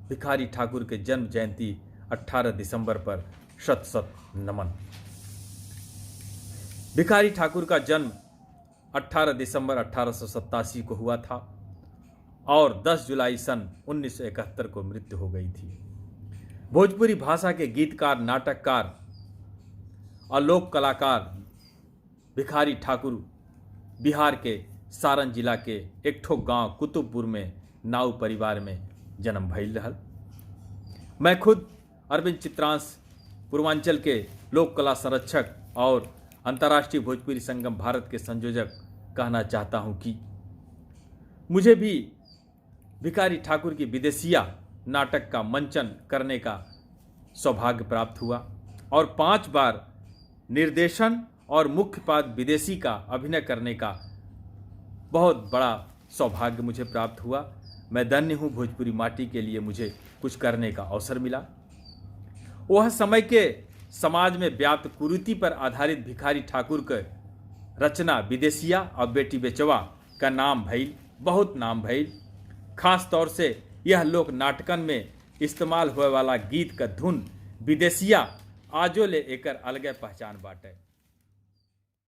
भिखारी ठाकुर के जन्म जयंती 18 दिसंबर पर शत शत नमन। भिखारी ठाकुर का जन्म 18 दिसंबर 1887 को हुआ था और 10 जुलाई सन 1971 को मृत्यु हो गई थी। भोजपुरी भाषा के गीतकार, नाटककार और लोक कलाकार भिखारी ठाकुर बिहार के सारण जिला के एक ठो गांव कुतुबपुर में नाउ परिवार में जन्म भइल रहल। मैं खुद अरविंद चित्रांश पूर्वांचल के लोक कला संरक्षक और अंतर्राष्ट्रीय भोजपुरी संगम भारत के संयोजक कहना चाहता हूं कि मुझे भी भिखारी ठाकुर की विदेशिया नाटक का मंचन करने का सौभाग्य प्राप्त हुआ और 5 बार निर्देशन और मुख्य पात्र विदेशी का अभिनय करने का बहुत बड़ा सौभाग्य मुझे प्राप्त हुआ। मैं धन्य हूँ, भोजपुरी माटी के लिए मुझे कुछ करने का अवसर मिला। वह समय के समाज में व्याप्त कुरीति पर आधारित भिखारी ठाकुर के रचना विदेशिया और बेटी बेचवा का नाम भइल, बहुत नाम भइल। खास तौर से यह लोक नाटकन में इस्तेमाल होए वाला गीत का धुन विदेशिया आजो ले एकर अलगे पहचान बाटे।